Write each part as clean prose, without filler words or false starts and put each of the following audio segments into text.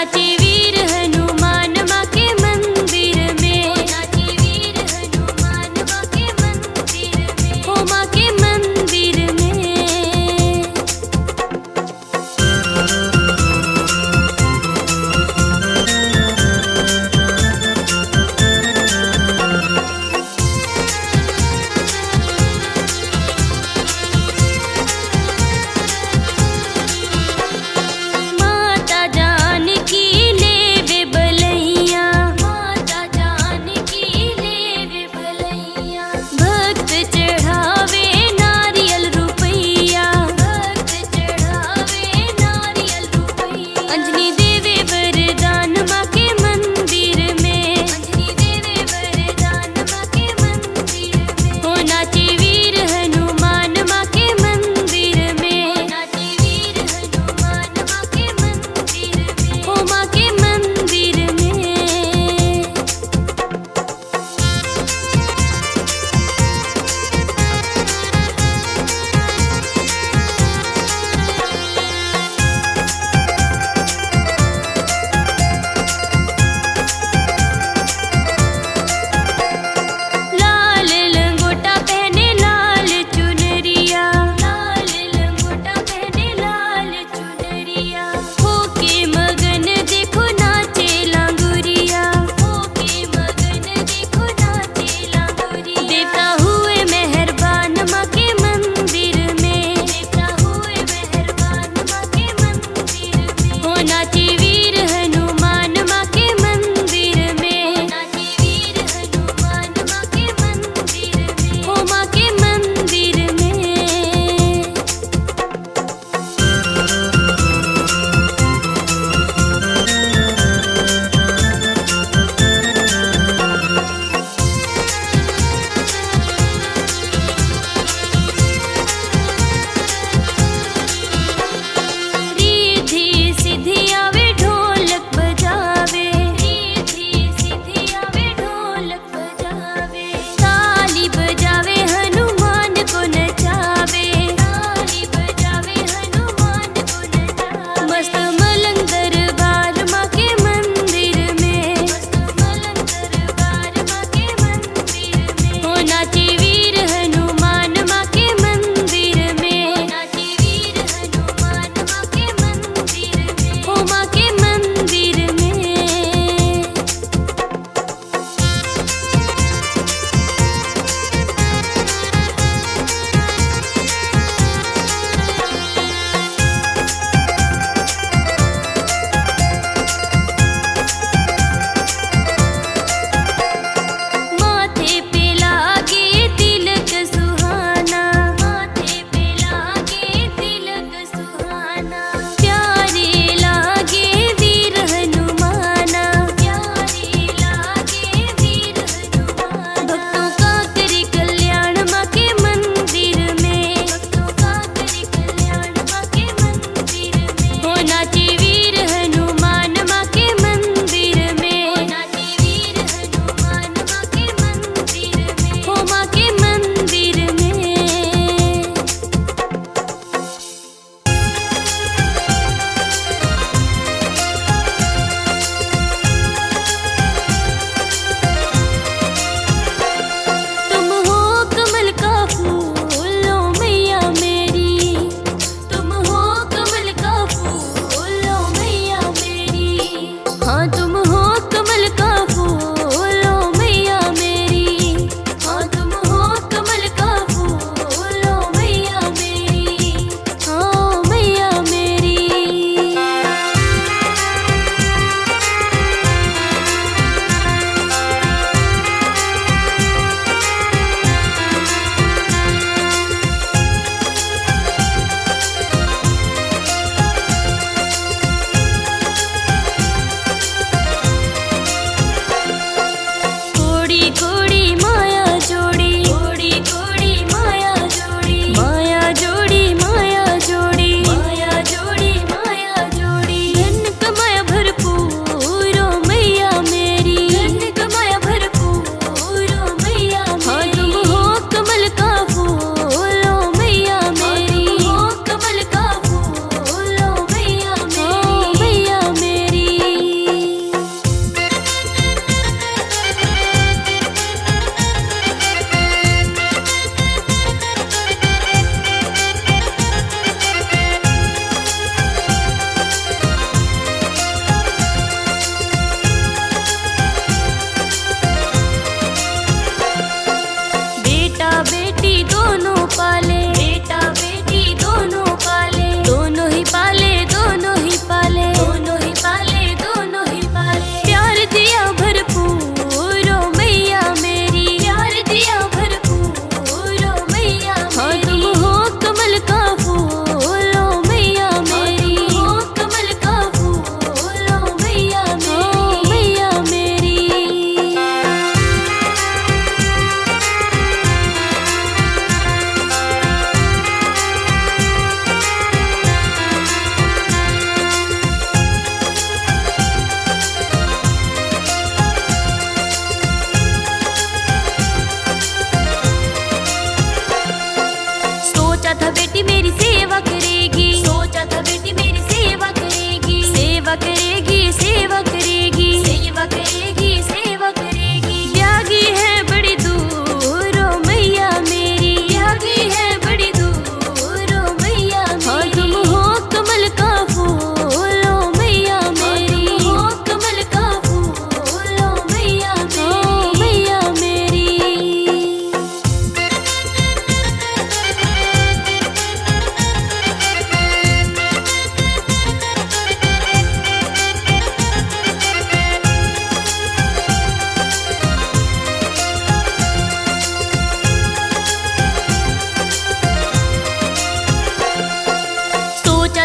नाचे वीर हनुमान माँ के मंदिर में, ओ नाचे वीर हनुमान माँ के मंदिर में, ओ माँ के मंदिर में। माता जानकी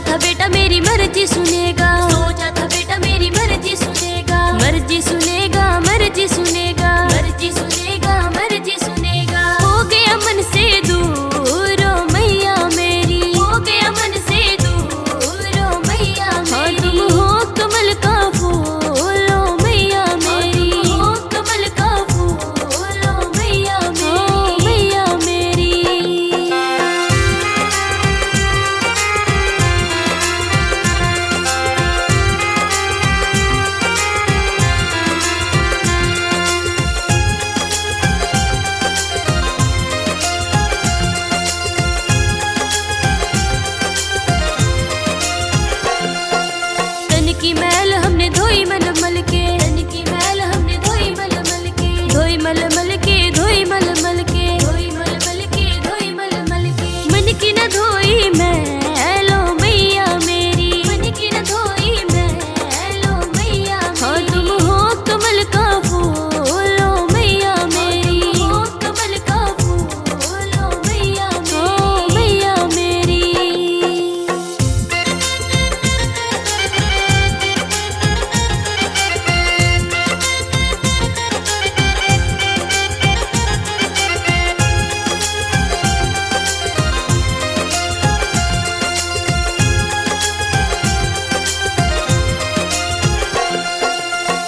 था बेटा मेरी मर्जी सुनेगा, सोचा था बेटा मेरी मर्जी सुनेगा, मर्जी सुनेगा, मर्जी सुनेगा, मर्जी सुनेगा, मर्जी सुनेगा। हो गया मन से दूर ओ मैया मेरी, हो गया मन से दूर ओ मैया मेरी। हाँ तुम हो कमल का फूल ओ मैया मेरी, हो कमल का फूल ओ मैया मेरी, मैया मेरी। तन की मैल हमने धोई मलमल के, तन की मैल हमने धोई मलमल के, धोई मलमल के, धोई मलमल के, धोई मलमल के, धोई मलमल के। मन की न धोई मैल ओ मैया मेरी, मन की न धोई मैल ओ मैया मेरी। हाँ तुम हो कमल का फूल ओ मैया मेरी, हो कमल का फूल ओ मैया मेरी, ओ मैया मेरी।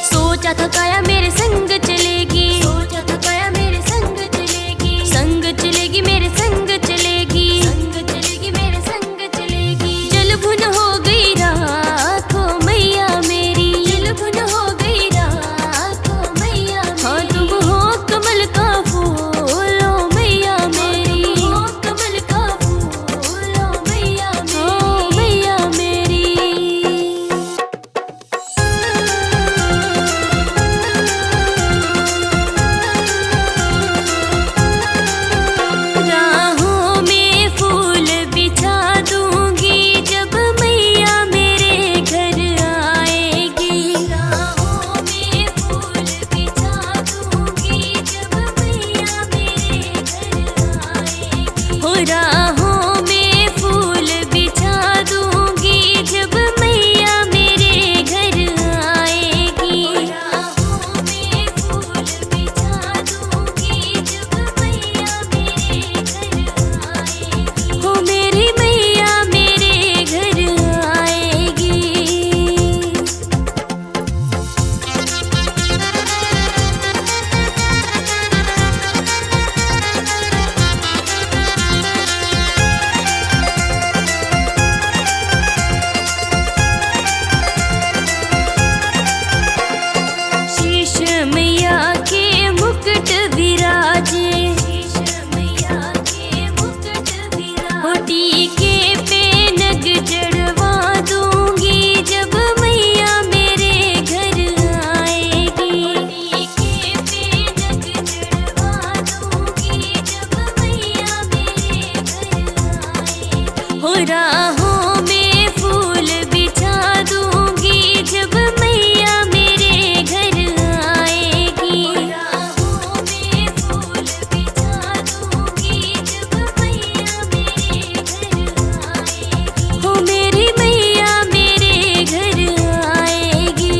सोचा था काया मेरे संग चलेगी, सोचा था काया मेरे संग चलेगी, संग चलेगी मेरे संग चलेगी, संग चलेगी मेरे संग चलेगी। जल भुन हो गई राखो मैया मेरी, जल भुन हो गई राखो मैया मेरी। हाँ तुम हो कमल का फूल ओ मैया मेरी, हो कमल का फूल ओ मैया मेरी, ओ मैया मेरी। राहों में फूल बिछा दूंगी जब मैया मेरे घर आएगी, राहों में फूल बिछा दूंगी जब मैया मेरे घर आएगी। हो राहों में फूल बिछा दूंगी जब मैया मेरे घर आएगी, राहों में फूल बिछा दूंगी जब मैया मेरे घर आएगी। हो मेरी मैया मेरे घर आएगी। शीश मैया के मुकुट विराजे, शीश मैया के मुकुट विराजे। होटी के पे नग चढ़वा दूंगी जब मैया मेरे घर आएगी, होटी के पे नग चढ़वा दूंगी जब मैया मेरे घर आएगी। हो राहों में फूल बिछा दूंगी जब मैया मेरे घर आएगी, राहों में फूल बिछा दूंगी जब मैया मेरे घर आएगी। हो मेरी मैया मेरे घर आएगी।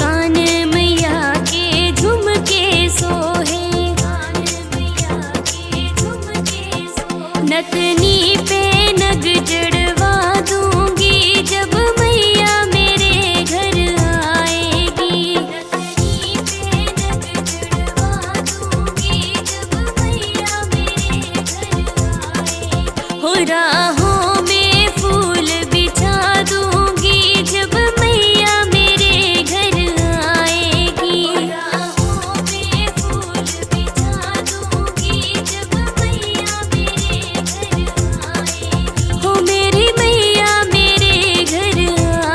कान मैया के झुमके सोहे, कान मैया के झुमके सोहे। नथनी पे नग चढ़वा दूंगी जब मैया मेरे घर आएगी, नथनी पे नग चढ़वा दूंगी जब मैया मेरे घर आएगी। हो राहों में फूल बिछा दूंगी जब मैया मेरे घर आएगी, राहों में फूल बिछा दूंगी जब मैया मेरे घर आएगी। हो मेरी मैया मेरे घर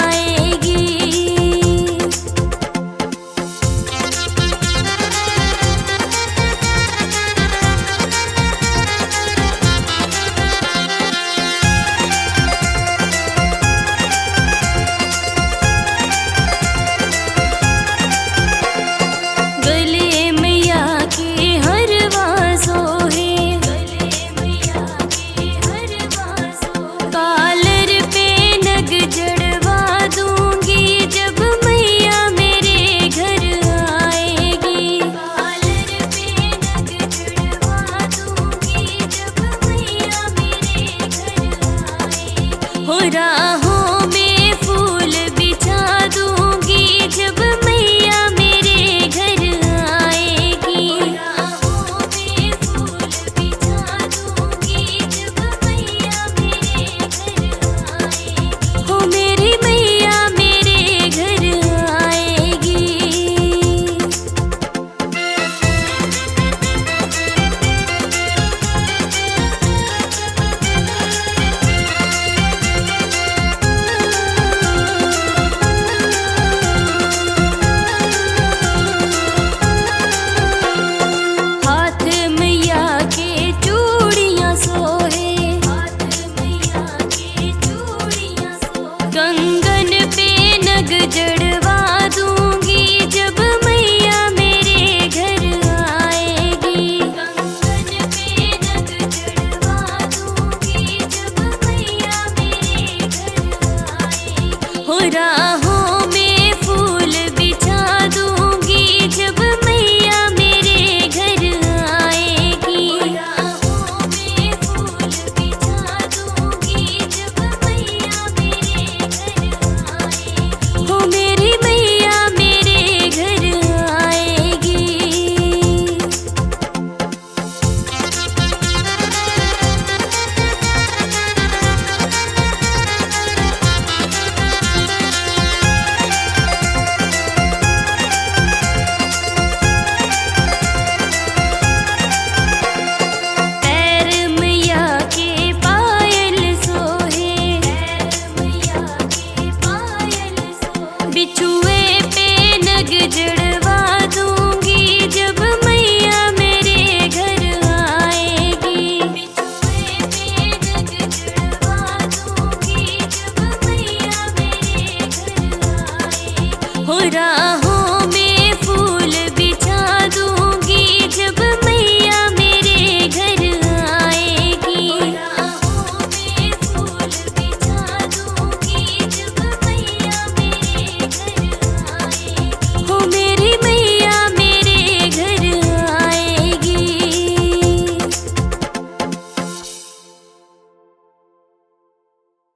आएगी। हमरा